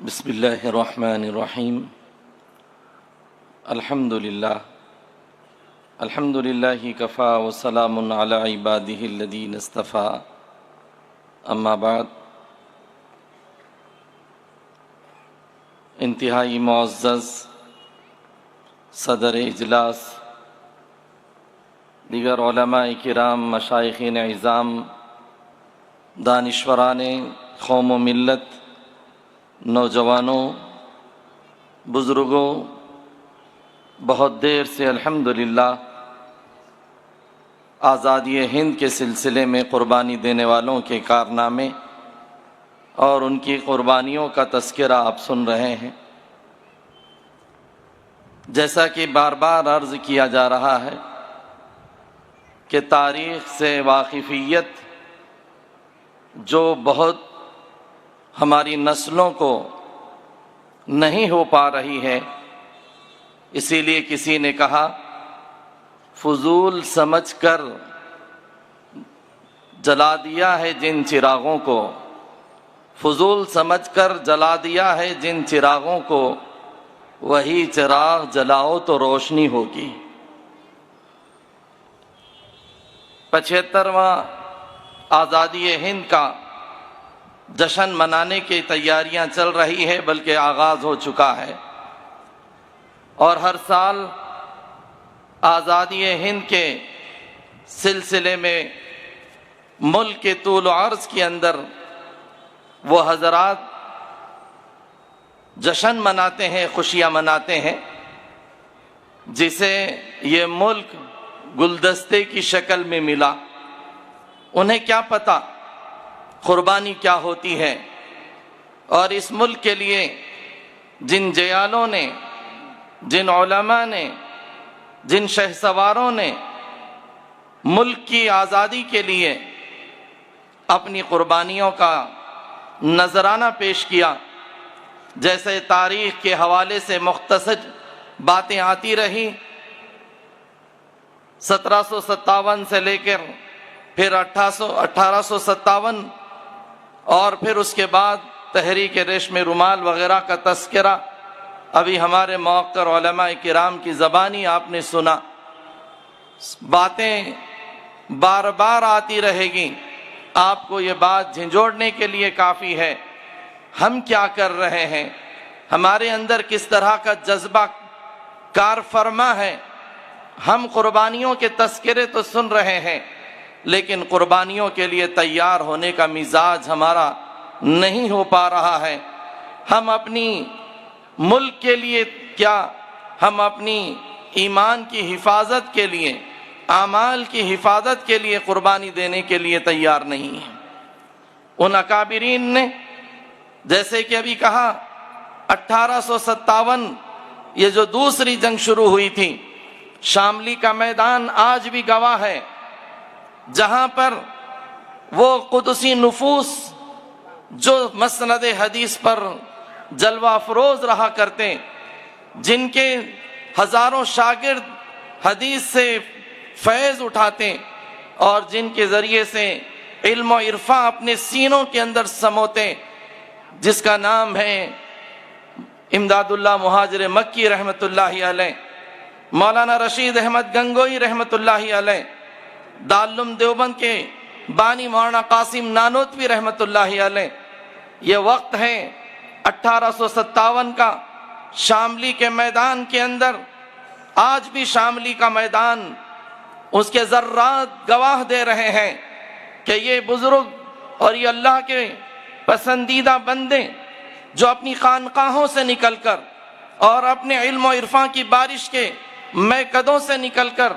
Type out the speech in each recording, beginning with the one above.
بسم اللہ الرحمن الرحیم الحمدللہ کفا وسلام علی عبادہ الذین اصطفیٰ اما بعد انتہائی معزز صدر اجلاس، دیگر علماء کرام، مشائخین عظام، دانشوران قوم و ملت، نوجوانوں، بزرگوں، بہت دیر سے الحمدللہ آزادی ہند کے سلسلے میں قربانی دینے والوں کے کارنامے اور ان کی قربانیوں کا تذکرہ آپ سن رہے ہیں۔ جیسا کہ بار بار عرض کیا جا رہا ہے کہ تاریخ سے واقفیت جو بہت ہماری نسلوں کو نہیں ہو پا رہی ہے، اسی لیے کسی نے کہا فضول سمجھ کر جلا دیا ہے جن چراغوں کو، فضول سمجھ کر جلا دیا ہے جن چراغوں کو، وہی چراغ جلاؤ تو روشنی ہوگی۔ 75واں آزادی ہند کا جشن منانے کی تیاریاں چل رہی ہے، بلکہ آغاز ہو چکا ہے، اور ہر سال آزادی ہند کے سلسلے میں ملک کے طول و عرض کے اندر وہ حضرات جشن مناتے ہیں، خوشیاں مناتے ہیں، جسے یہ ملک گلدستے کی شکل میں ملا۔ انہیں کیا پتہ قربانی کیا ہوتی ہے، اور اس ملک کے لیے جن جیالوں نے، جن علماء نے، جن شہسواروں نے ملک کی آزادی کے لیے اپنی قربانیوں کا نذرانہ پیش کیا، جیسے تاریخ کے حوالے سے مختصر باتیں آتی رہی، 1757 سے لے کر پھر 1857 اور پھر اس کے بعد تحریک ریشم رومال وغیرہ کا تذکرہ ابھی ہمارے موقر علماء کرام کی زبانی آپ نے سنا۔ باتیں بار بار آتی رہے گی، آپ کو یہ بات جھنجھوڑنے کے لیے کافی ہے ہم کیا کر رہے ہیں، ہمارے اندر کس طرح کا جذبہ کار فرما ہے۔ ہم قربانیوں کے تذکرے تو سن رہے ہیں، لیکن قربانیوں کے لیے تیار ہونے کا مزاج ہمارا نہیں ہو پا رہا ہے۔ ہم اپنی ملک کے لیے کیا، ہم اپنی ایمان کی حفاظت کے لیے، اعمال کی حفاظت کے لیے قربانی دینے کے لیے تیار نہیں ہیں۔ ان اکابرین نے جیسے کہ ابھی کہا 1857 یہ جو دوسری جنگ شروع ہوئی تھی، شاملی کا میدان آج بھی گواہ ہے، جہاں پر وہ قدسی نفوس جو مسند حدیث پر جلوہ افروز رہا کرتے، جن کے ہزاروں شاگرد حدیث سے فیض اٹھاتے اور جن کے ذریعے سے علم و عرفان اپنے سینوں کے اندر سموتے، جس کا نام ہے امداد اللہ مہاجر مکی رحمۃ اللہ علیہ، مولانا رشید احمد گنگوئی رحمۃ اللہ علیہ، دارالعلوم دیوبند کے بانی مولانا قاسم نانوتوی رحمۃ اللہ علیہ۔ یہ وقت ہے 1857 کا، شاملی کے میدان کے اندر آج بھی شاملی کا میدان، اس کے ذرات گواہ دے رہے ہیں کہ یہ بزرگ اور یہ اللہ کے پسندیدہ بندے جو اپنی خانقاہوں سے نکل کر اور اپنے علم و عرفان کی بارش کے میکدوں سے نکل کر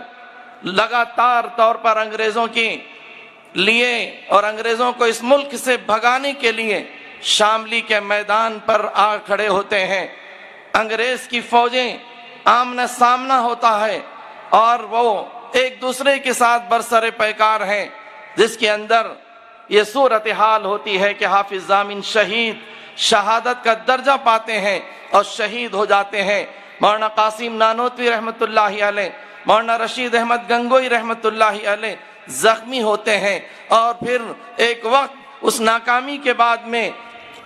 لگاتار طور پر انگریزوں کے لیے اور انگریزوں کو اس ملک سے بھگانے کے لیے شاملی کے میدان پر آ کھڑے ہوتے ہیں۔ انگریز کی فوجیں آمنا سامنا ہوتا ہے اور وہ ایک دوسرے کے ساتھ برسر پیکار ہیں، جس کے اندر یہ صورتحال ہوتی ہے کہ حافظ ضامن شہید شہادت کا درجہ پاتے ہیں اور شہید ہو جاتے ہیں۔ مولانا قاسم نانوتوی رحمۃ اللہ علیہ، مولانا رشید احمد گنگوئی رحمۃ اللہ علیہ زخمی ہوتے ہیں، اور پھر ایک وقت اس ناکامی کے بعد میں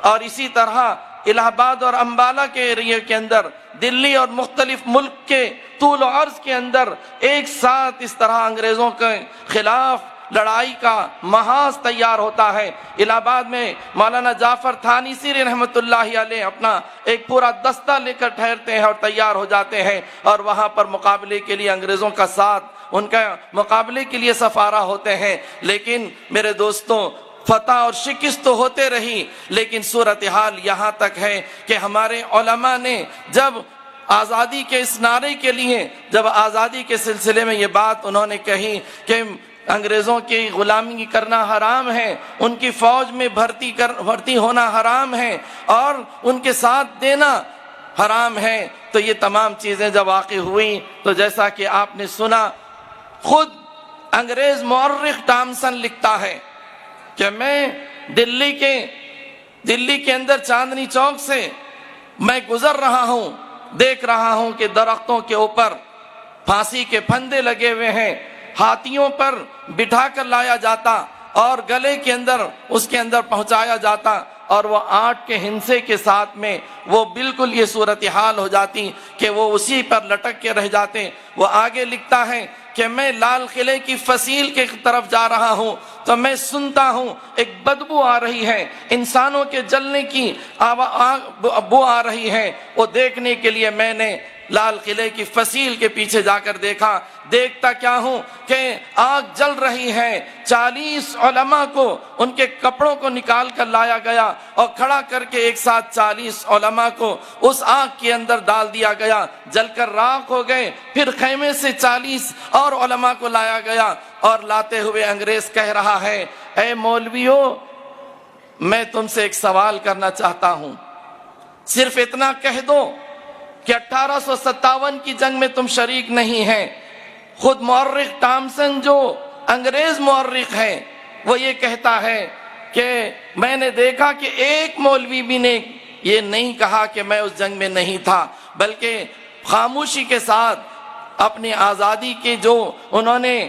اور اسی طرح الہ آباد اور امبالہ کے ایریے کے اندر، دلی اور مختلف ملک کے طول و عرض کے اندر ایک ساتھ اس طرح انگریزوں کے خلاف لڑائی کا محاذ تیار ہوتا ہے۔ الہ آباد میں مولانا جعفر تھانیسی رحمۃ اللہ علیہ اپنا ایک پورا دستہ لے کر ٹھہرتے ہیں اور تیار ہو جاتے ہیں، اور وہاں پر مقابلے کے لیے انگریزوں کا ساتھ، ان کا مقابلے کے لیے سفارہ ہوتے ہیں۔ لیکن میرے دوستوں، فتح اور شکست تو ہوتے رہی، لیکن صورتحال یہاں تک ہے کہ ہمارے علماء نے جب آزادی کے اس نعرے کے لیے، جب آزادی کے سلسلے میں یہ بات انہوں نے کہی کہ انگریزوں کی غلامی کرنا حرام ہے، ان کی فوج میں بھرتی ہونا حرام ہے، اور ان کے ساتھ دینا حرام ہے، تو یہ تمام چیزیں جب واقع ہوئی تو جیسا کہ آپ نے سنا، خود انگریز مورخ ٹامسن لکھتا ہے کہ میں دلی کے اندر چاندنی چوک سے میں گزر رہا ہوں، دیکھ رہا ہوں کہ درختوں کے اوپر پھانسی کے پھندے لگے ہوئے ہیں، ہاتھیوں پر بٹھا کر لایا جاتا اور گلے کے اندر اس کے اندر پہنچایا جاتا، اور وہ آٹ کے ہنسے کے ساتھ میں وہ بالکل یہ صورتحال ہو جاتی کہ وہ اسی پر لٹک کے رہ جاتے۔ وہ آگے لکھتا ہے کہ میں لال قلعے کی فصیل کے طرف جا رہا ہوں تو میں سنتا ہوں ایک بدبو آ رہی ہے، انسانوں کے جلنے کی بو آ رہی ہے۔ وہ دیکھنے کے لیے میں نے لال قلعے کی فصیل کے پیچھے جا کر دیکھتا کیا ہوں کہ آگ جل رہی ہے، 40 علماء کو ان کے کپڑوں کو نکال کر لایا گیا اور کھڑا کر کے ایک ساتھ 40 علماء کو اس آگ کے اندر ڈال دیا گیا، جل کر راکھ ہو گئے۔ پھر خیمے سے 40 اور علماء کو لایا گیا، اور لاتے ہوئے انگریز کہہ رہا ہے، اے مولویو، میں تم سے ایک سوال کرنا چاہتا ہوں، صرف اتنا کہہ دو کہ 1857 کی جنگ میں تم شریک نہیں ہیں۔ خود مورخ ٹامسن جو انگریز مورخ ہے وہ یہ کہتا ہے کہ میں نے دیکھا کہ ایک مولوی بھی نے یہ نہیں کہا کہ میں اس جنگ میں نہیں تھا، بلکہ خاموشی کے ساتھ اپنی آزادی کی جو انہوں نے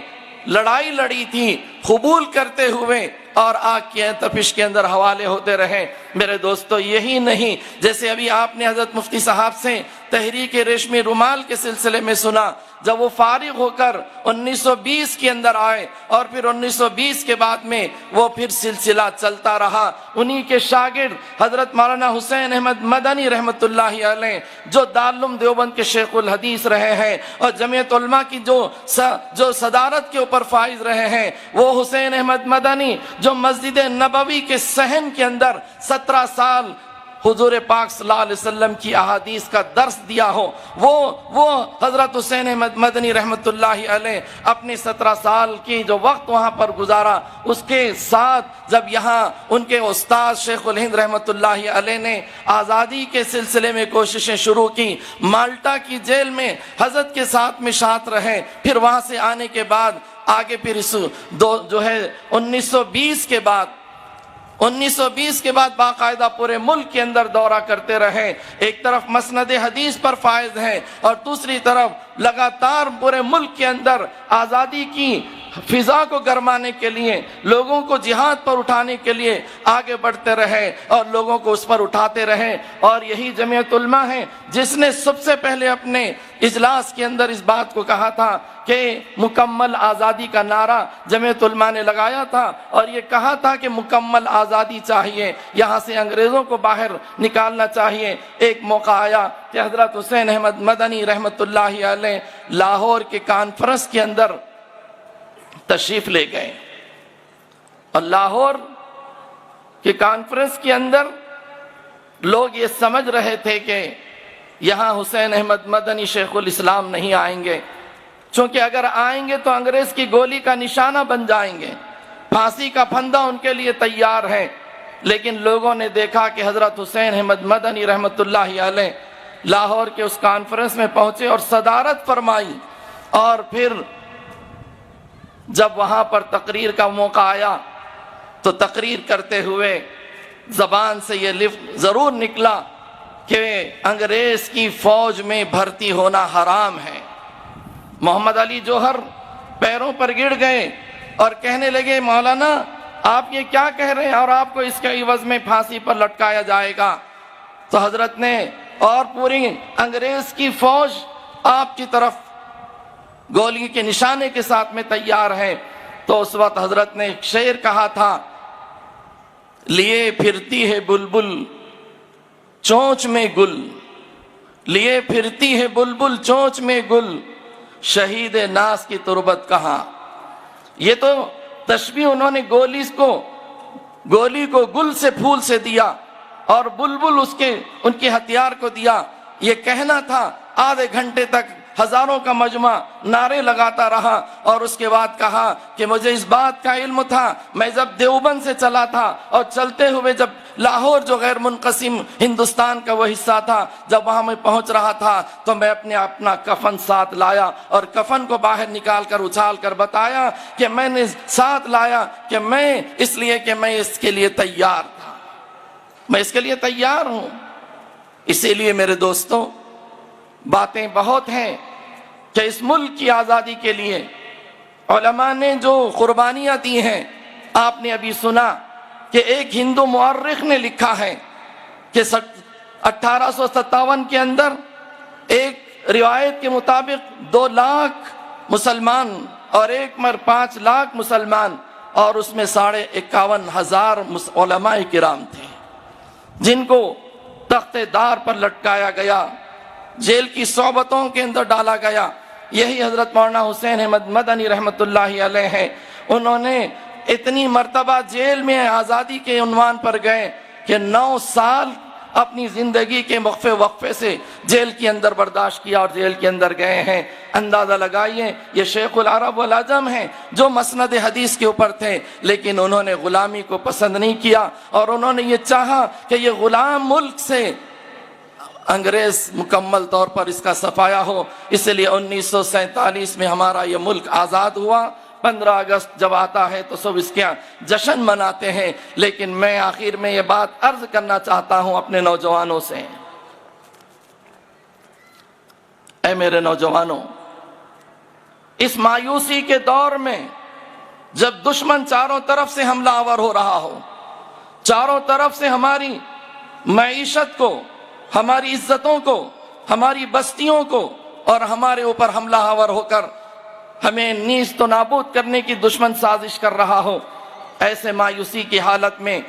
لڑائی لڑی تھی قبول کرتے ہوئے اور آگ کی تپش کے اندر حوالے ہوتے رہے۔ میرے دوستو، یہی نہیں، جیسے ابھی آپ نے حضرت مفتی صاحب سے تحریک ریشمی رومال کے سلسلے میں سنا، جب وہ فارغ ہو کر 1920 کے اندر آئے اور پھر 1920 کے بعد میں وہ پھر سلسلہ چلتا رہا۔ انہی کے شاگرد حضرت مولانا حسین احمد مدنی رحمۃ اللہ علیہ جو دارالعلوم دیوبند کے شیخ الحدیث رہے ہیں اور جمعیت علماء کی جو صدارت کے اوپر فائز رہے ہیں، وہ حسین احمد مدنی جو مسجد نبوی کے صحن کے اندر 17 سال حضور پاک صلی اللہ علیہ وسلم کی احادیث کا درس دیا ہو، وہ حضرت حسین احمد مدنی رحمۃ اللہ علیہ اپنی 17 سال کی جو وقت وہاں پر گزارا، اس کے ساتھ جب یہاں ان کے استاد شیخ الہند رحمۃ اللہ علیہ نے آزادی کے سلسلے میں کوششیں شروع کی، مالٹا کی جیل میں حضرت کے ساتھ میں شاط رہے، پھر وہاں سے آنے کے بعد آگے پھر جو ہے 1920 کے بعد باقاعدہ پورے ملک کے اندر دورہ کرتے رہے۔ ایک طرف مسند حدیث پر فائز ہیں اور دوسری طرف لگاتار پورے ملک کے اندر آزادی کی فضا کو گرمانے کے لیے، لوگوں کو جہاد پر اٹھانے کے لیے آگے بڑھتے رہے اور لوگوں کو اس پر اٹھاتے رہے۔ اور یہی جمعیت علماء ہے جس نے سب سے پہلے اپنے اجلاس کے اندر اس بات کو کہا تھا کہ مکمل آزادی کا نعرہ جمعیت علماء نے لگایا تھا اور یہ کہا تھا کہ مکمل آزادی چاہیے، یہاں سے انگریزوں کو باہر نکالنا چاہیے۔ ایک موقع آیا کہ حضرت حسین احمد مدنی رحمۃ اللہ علیہ لاہور کے کانفرنس کے اندر تشریف لے گئے، اور لاہور کے کانفرنس کے اندر لوگ یہ سمجھ رہے تھے کہ یہاں حسین احمد مدنی شیخ الاسلام نہیں آئیں گے، چونکہ اگر آئیں گے تو انگریز کی گولی کا نشانہ بن جائیں گے، پھانسی کا پھندا ان کے لیے تیار ہے۔ لیکن لوگوں نے دیکھا کہ حضرت حسین احمد مدنی رحمۃ اللہ علیہ لاہور کے اس کانفرنس میں پہنچے اور صدارت فرمائی، اور پھر جب وہاں پر تقریر کا موقع آیا تو تقریر کرتے ہوئے زبان سے یہ لفظ ضرور نکلا کہ انگریز کی فوج میں بھرتی ہونا حرام ہے۔ محمد علی جوہر پیروں پر گر گئے اور کہنے لگے، مولانا آپ یہ کیا کہہ رہے ہیں، اور آپ کو اس کے عوض میں پھانسی پر لٹکایا جائے گا۔ تو حضرت نے اور پوری انگریز کی فوج آپ کی طرف گولی کے نشانے کے ساتھ میں تیار ہے، تو اس وقت حضرت نے ایک شعر کہا تھا، لیے پھرتی ہے بلبل چونچ میں گل، لیے پھرتی ہے بلبل چونچ میں گل، شہید ناس کی تربت کہاں۔ یہ تو تشبیہ انہوں نے گولی کو گل سے پھول سے دیا اور بلبل ان کے ہتھیار کو دیا۔ یہ کہنا تھا، آدھے گھنٹے تک ہزاروں کا مجمع نعرے لگاتا رہا اور اس کے بعد کہا کہ مجھے اس بات کا علم تھا، میں جب دیوبند سے چلا تھا اور چلتے ہوئے جب لاہور جو غیر منقسم ہندوستان کا وہ حصہ تھا، جب وہاں میں پہنچ رہا تھا تو میں اپنا کفن ساتھ لایا اور کفن کو باہر نکال کر اچھال کر بتایا کہ میں نے ساتھ لایا کہ میں اس لیے کہ میں اس کے لیے تیار تھا، میں اس کے لیے تیار ہوں۔ اسی لیے میرے دوستوں، باتیں بہت ہیں کہ اس ملک کی آزادی کے لیے علماء نے جو قربانیاں دی ہیں۔ آپ نے ابھی سنا کہ ایک ہندو مورخ نے لکھا ہے کہ 1857 کے اندر ایک روایت کے مطابق 2 لاکھ مسلمان اور 5 لاکھ مسلمان، اور اس میں 51,500 علماء کرام تھے جن کو تخت دار پر لٹکایا گیا، جیل کی صحبتوں کے اندر ڈالا گیا۔ یہی حضرت مولانا حسین احمد مدنی رحمت اللہ علیہ ہیں، انہوں نے اتنی مرتبہ جیل میں آزادی کے عنوان پر گئے کہ 9 سال اپنی زندگی کے وقفے سے جیل کے اندر برداشت کیا اور جیل کے اندر گئے ہیں۔ اندازہ لگائیے، یہ شیخ العرب والعجم ہیں جو مسند حدیث کے اوپر تھے، لیکن انہوں نے غلامی کو پسند نہیں کیا اور انہوں نے یہ چاہا کہ یہ غلام ملک سے انگریز مکمل طور پر اس کا صفایا ہو۔ اس لیے 1947 میں ہمارا یہ ملک آزاد ہوا۔ 15 اگست جب آتا ہے تو سب اس کا جشن مناتے ہیں، لیکن میں آخر میں یہ بات عرض کرنا چاہتا ہوں اپنے نوجوانوں سے، اے میرے نوجوانوں، اس مایوسی کے دور میں جب دشمن چاروں طرف سے حملہ آور ہو رہا ہو، چاروں طرف سے ہماری معیشت کو، ہماری عزتوں کو، ہماری بستیوں کو اور ہمارے اوپر حملہ آور ہو کر ہمیں نیست و نابود کرنے کی دشمن سازش کر رہا ہو، ایسے مایوسی کی حالت میں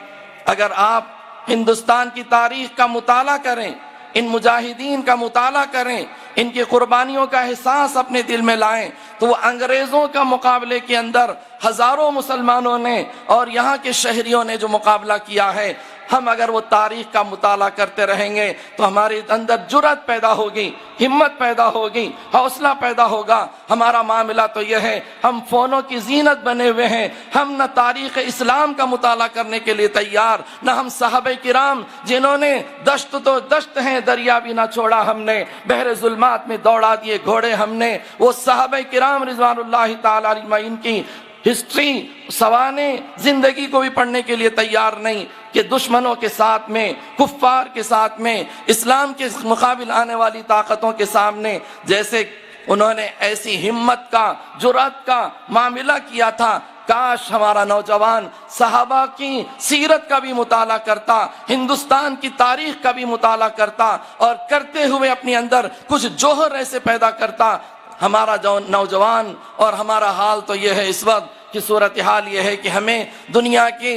اگر آپ ہندوستان کی تاریخ کا مطالعہ کریں، ان مجاہدین کا مطالعہ کریں، ان کی قربانیوں کا احساس اپنے دل میں لائیں، تو وہ انگریزوں کا مقابلے کے اندر ہزاروں مسلمانوں نے اور یہاں کے شہریوں نے جو مقابلہ کیا ہے، ہم اگر وہ تاریخ کا مطالعہ کرتے رہیں گے تو ہمارے اندر جرأت پیدا ہوگی، ہمت پیدا ہوگی، حوصلہ پیدا ہوگا۔ ہمارا معاملہ تو یہ ہے، ہم فونوں کی زینت بنے ہوئے ہیں، ہم نہ تاریخ اسلام کا مطالعہ کرنے کے لیے تیار، نہ ہم صحابہ کرام جنہوں نے دشت تو دشت ہیں دریا بھی نہ چھوڑا ہم نے، بحر ظلمات میں دوڑا دیے گھوڑے ہم نے، وہ صحابہ کرام رضوان اللہ تعالی علیہم کی ہسٹری سوانح زندگی کو بھی پڑھنے کے لیے تیار نہیں کہ دشمنوں کے ساتھ میں، کفار کے ساتھ میں، اسلام کے مقابل آنے والی طاقتوں کے سامنے جیسے انہوں نے ایسی ہمت کا، جرأت کا معاملہ کیا تھا۔ کاش ہمارا نوجوان صحابہ کی سیرت کا بھی مطالعہ کرتا، ہندوستان کی تاریخ کا بھی مطالعہ کرتا اور کرتے ہوئے اپنے اندر کچھ جوہر ایسے پیدا کرتا۔ ہمارا نوجوان اور ہمارا حال تو یہ ہے اس وقت کہ صورتحال یہ ہے کہ ہمیں دنیا کے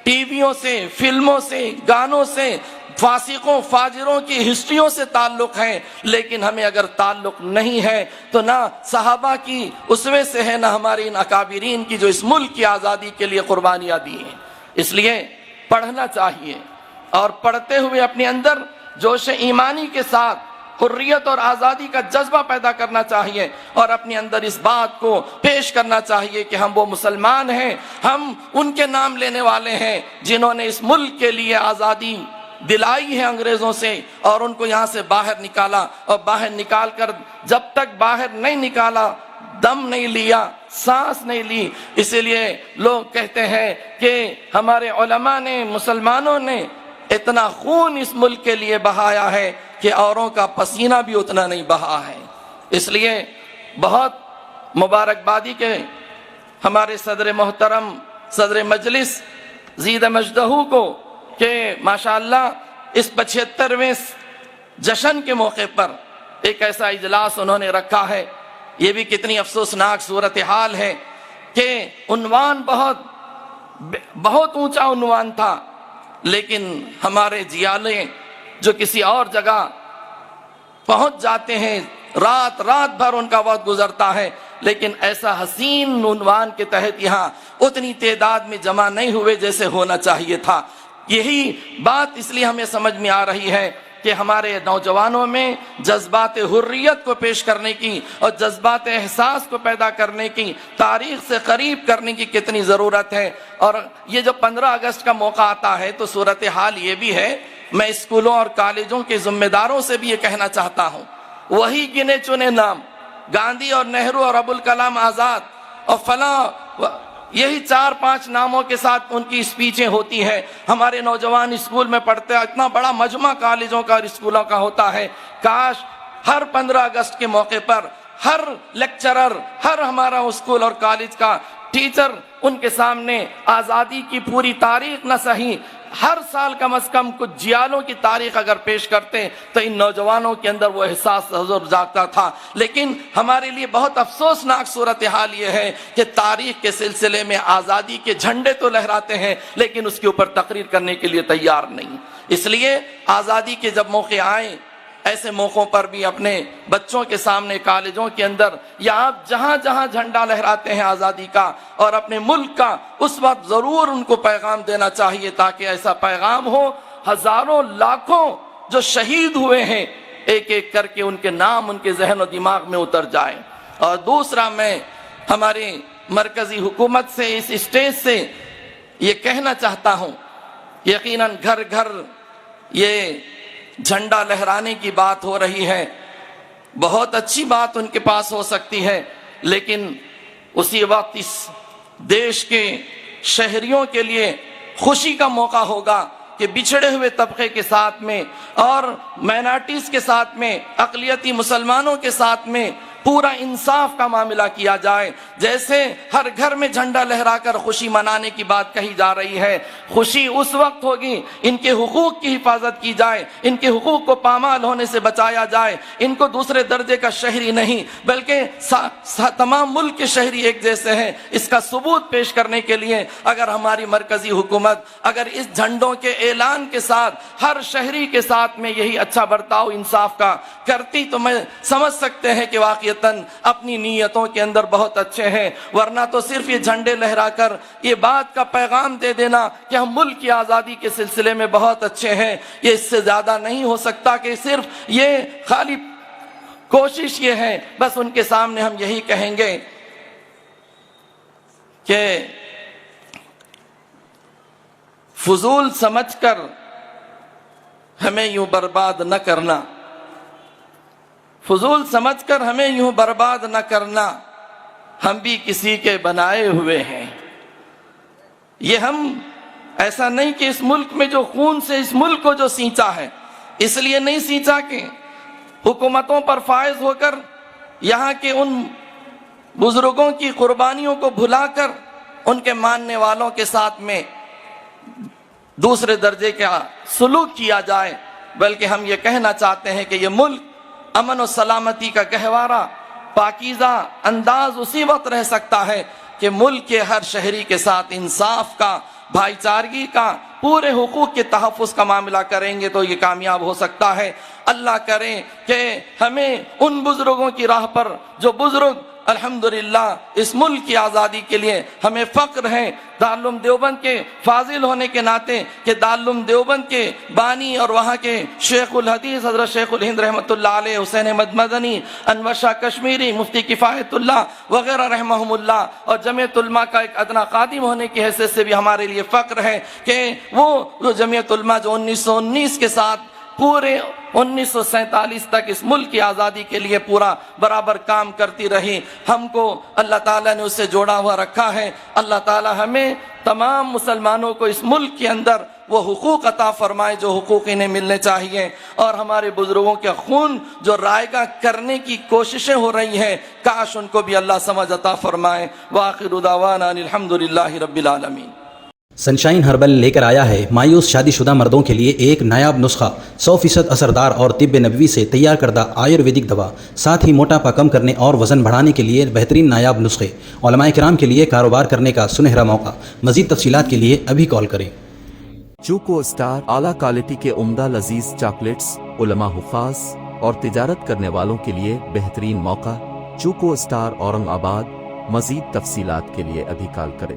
ٹی ویوں سے، فلموں سے، گانوں سے، فاسقوں فاجروں کی ہسٹریوں سے تعلق ہے، لیکن ہمیں اگر تعلق نہیں ہے تو نہ صحابہ کی اسوے سے ہے، نہ ہمارے ان اکابرین کی جو اس ملک کی آزادی کے لیے قربانیاں دی ہیں۔ اس لیے پڑھنا چاہیے اور پڑھتے ہوئے اپنے اندر جوش ایمانی کے ساتھ حریت اور آزادی کا جذبہ پیدا کرنا چاہیے اور اپنے اندر اس بات کو پیش کرنا چاہیے کہ ہم وہ مسلمان ہیں، ہم ان کے نام لینے والے ہیں جنہوں نے اس ملک کے لیے آزادی دلائی ہے انگریزوں سے اور ان کو یہاں سے باہر نکالا، اور باہر نکال کر جب تک باہر نہیں نکالا، دم نہیں لیا، سانس نہیں لی۔ اسی لیے لوگ کہتے ہیں کہ ہمارے علماء نے، مسلمانوں نے اتنا خون اس ملک کے لیے بہایا ہے کہ اوروں کا پسینہ بھی اتنا نہیں بہا ہے۔ اس لیے بہت مبارکبادی کے ہمارے صدر محترم، صدر مجلس زید مجدہ کو کہ ماشاءاللہ اس 75ویں جشن کے موقع پر ایک ایسا اجلاس انہوں نے رکھا ہے. یہ بھی کتنی افسوسناک صورتحال ہے کہ عنوان بہت اونچا عنوان تھا، لیکن ہمارے جیالے جو کسی اور جگہ پہنچ جاتے ہیں، رات بھر ان کا وقت گزرتا ہے، لیکن ایسا حسین عنوان کے تحت یہاں اتنی تعداد میں جمع نہیں ہوئے جیسے ہونا چاہیے تھا. یہی بات اس لیے ہمیں سمجھ میں آ رہی ہے کہ ہمارے نوجوانوں میں جذبات حریت کو پیش کرنے کی اور جذبات احساس کو پیدا کرنے کی، تاریخ سے قریب کرنے کی کتنی ضرورت ہے. اور یہ جو 15 اگست کا موقع آتا ہے تو صورتحال یہ بھی ہے، میں اسکولوں اور کالجوں کے ذمہ داروں سے بھی یہ کہنا چاہتا ہوں، وہی گنے چنے نام گاندھی اور نہرو اور ابوالکلام آزاد اور فلاں، یہی 4-5 ناموں کے ساتھ ان کی اسپیچیں ہوتی ہیں. ہمارے نوجوان اسکول میں پڑھتے ہیں، اتنا بڑا مجمع کالجوں کا اور اسکولوں کا ہوتا ہے. کاش ہر 15 اگست کے موقع پر ہر لیکچرر، ہر ہمارا اسکول اور کالج کا ٹیچر ان کے سامنے آزادی کی پوری تاریخ نہ صحیح، ہر سال کم از کم کچھ جیالوں کی تاریخ اگر پیش کرتے تو ان نوجوانوں کے اندر وہ احساس حضور جاگتا تھا. لیکن ہمارے لیے بہت افسوسناک صورتحال یہ ہے کہ تاریخ کے سلسلے میں آزادی کے جھنڈے تو لہراتے ہیں لیکن اس کے اوپر تقریر کرنے کے لیے تیار نہیں. اس لیے آزادی کے جب موقع آئیں، ایسے موقعوں پر بھی اپنے بچوں کے سامنے، کالجوں کے اندر، یا آپ جہاں جہاں جھنڈا لہراتے ہیں آزادی کا اور اپنے ملک کا، اس وقت ضرور ان کو پیغام دینا چاہیے تاکہ ایسا پیغام ہو. ہزاروں لاکھوں جو شہید ہوئے ہیں، ایک ایک کر کے ان کے نام ان کے ذہن و دماغ میں اتر جائیں. اور دوسرا، میں ہماری مرکزی حکومت سے اس اسٹیج سے یہ کہنا چاہتا ہوں، یقیناً گھر گھر یہ جھنڈا لہرانے کی بات ہو رہی ہے، بہت اچھی بات ان کے پاس ہو سکتی ہے، لیکن اسی وقت اس دیش کے شہریوں کے لیے خوشی کا موقع ہوگا کہ بچھڑے ہوئے طبقے کے ساتھ میں اور مائنارٹیز کے ساتھ میں، اقلیتی مسلمانوں کے ساتھ میں پورا انصاف کا معاملہ کیا جائے. جیسے ہر گھر میں جھنڈا لہرا کر خوشی منانے کی بات کہی جا رہی ہے، خوشی اس وقت ہوگی ان کے حقوق کی حفاظت کی جائے، ان کے حقوق کو پامال ہونے سے بچایا جائے، ان کو دوسرے درجے کا شہری نہیں بلکہ تمام ملک کے شہری ایک جیسے ہیں. اس کا ثبوت پیش کرنے کے لیے اگر ہماری مرکزی حکومت اگر اس جھنڈوں کے اعلان کے ساتھ ہر شہری کے ساتھ میں یہی اچھا برتاؤ انصاف کا کرتی تو میں سمجھ سکتے ہیں کہ واقعی اپنی نیتوں کے اندر بہت اچھے ہیں. ورنہ تو صرف یہ جھنڈے لہرا کر یہ بات کا پیغام دے دینا کہ ہم ملک کی آزادی کے سلسلے میں بہت اچھے ہیں، یہ اس سے زیادہ نہیں ہو سکتا کہ صرف یہ خالی کوشش یہ ہے. بس ان کے سامنے ہم یہی کہیں گے کہ فضول سمجھ کر ہمیں یوں برباد نہ کرنا، فضول سمجھ کر ہمیں یوں برباد نہ کرنا، ہم بھی کسی کے بنائے ہوئے ہیں. یہ ہم ایسا نہیں کہ اس ملک میں جو خون سے اس ملک کو جو سینچا ہے، اس لیے نہیں سینچا کہ حکومتوں پر فائز ہو کر یہاں کے ان بزرگوں کی قربانیوں کو بھلا کر ان کے ماننے والوں کے ساتھ میں دوسرے درجے کا سلوک کیا جائے، بلکہ ہم یہ کہنا چاہتے ہیں کہ یہ ملک امن و سلامتی کا گہوارہ، پاکیزہ انداز اسی وقت رہ سکتا ہے کہ ملک کے ہر شہری کے ساتھ انصاف کا، بھائی چارگی کا، پورے حقوق کے تحفظ کا معاملہ کریں گے تو یہ کامیاب ہو سکتا ہے. اللہ کرے کہ ہمیں ان بزرگوں کی راہ پر جو بزرگ الحمدللہ اس ملک کی آزادی کے لیے ہمیں فخر ہے دارالعلوم دیوبند کے فاضل ہونے کے ناطے کہ دارالعلوم دیوبند کے بانی اور وہاں کے شیخ الحدیث حضرت شیخ الہند رحمۃ اللہ علیہ، حسین احمد مدنی، انور شاہ کشمیری، مفتی کفایت اللہ وغیرہ رحمہم اللہ، اور جمعیت علماء کا ایک ادنا خادم ہونے کی حیثیت سے بھی ہمارے لیے فخر ہے کہ وہ جمعیت علماء جو 1919 کے ساتھ پورے 1947 تک اس ملک کی آزادی کے لیے پورا برابر کام کرتی رہی، ہم کو اللہ تعالیٰ نے اس سے جوڑا ہوا رکھا ہے. اللہ تعالیٰ ہمیں تمام مسلمانوں کو اس ملک کے اندر وہ حقوق عطا فرمائے جو حقوق انہیں ملنے چاہیے، اور ہمارے بزرگوں کے خون جو رائگاں کرنے کی کوششیں ہو رہی ہیں کاش ان کو بھی اللہ سمجھ عطا فرمائے. وآخر دعوانا الحمدللہ رب العالمین. سنشائن ہربل لے کر آیا ہے مایوس شادی شدہ مردوں کے لیے ایک نایاب نسخہ 100% اثردار اور طب نبوی سے تیار کردہ آیورویدک دوا، ساتھ ہی موٹاپا کم کرنے اور وزن بڑھانے کے لیے بہترین نایاب نسخے، علماء کرام کے لیے کاروبار کرنے کا سنہرا موقع۔ مزید تفصیلات کے لیے ابھی کال کریں۔ چوکو اسٹار اعلیٰ کوالٹی کے عمدہ لذیذ چاکلیٹس، علماء حفاظ اور تجارت کرنے والوں کے لیے بہترین موقع۔ چوکو اسٹار اورنگ آباد۔ مزید تفصیلات کے لیے ابھی کال کریں۔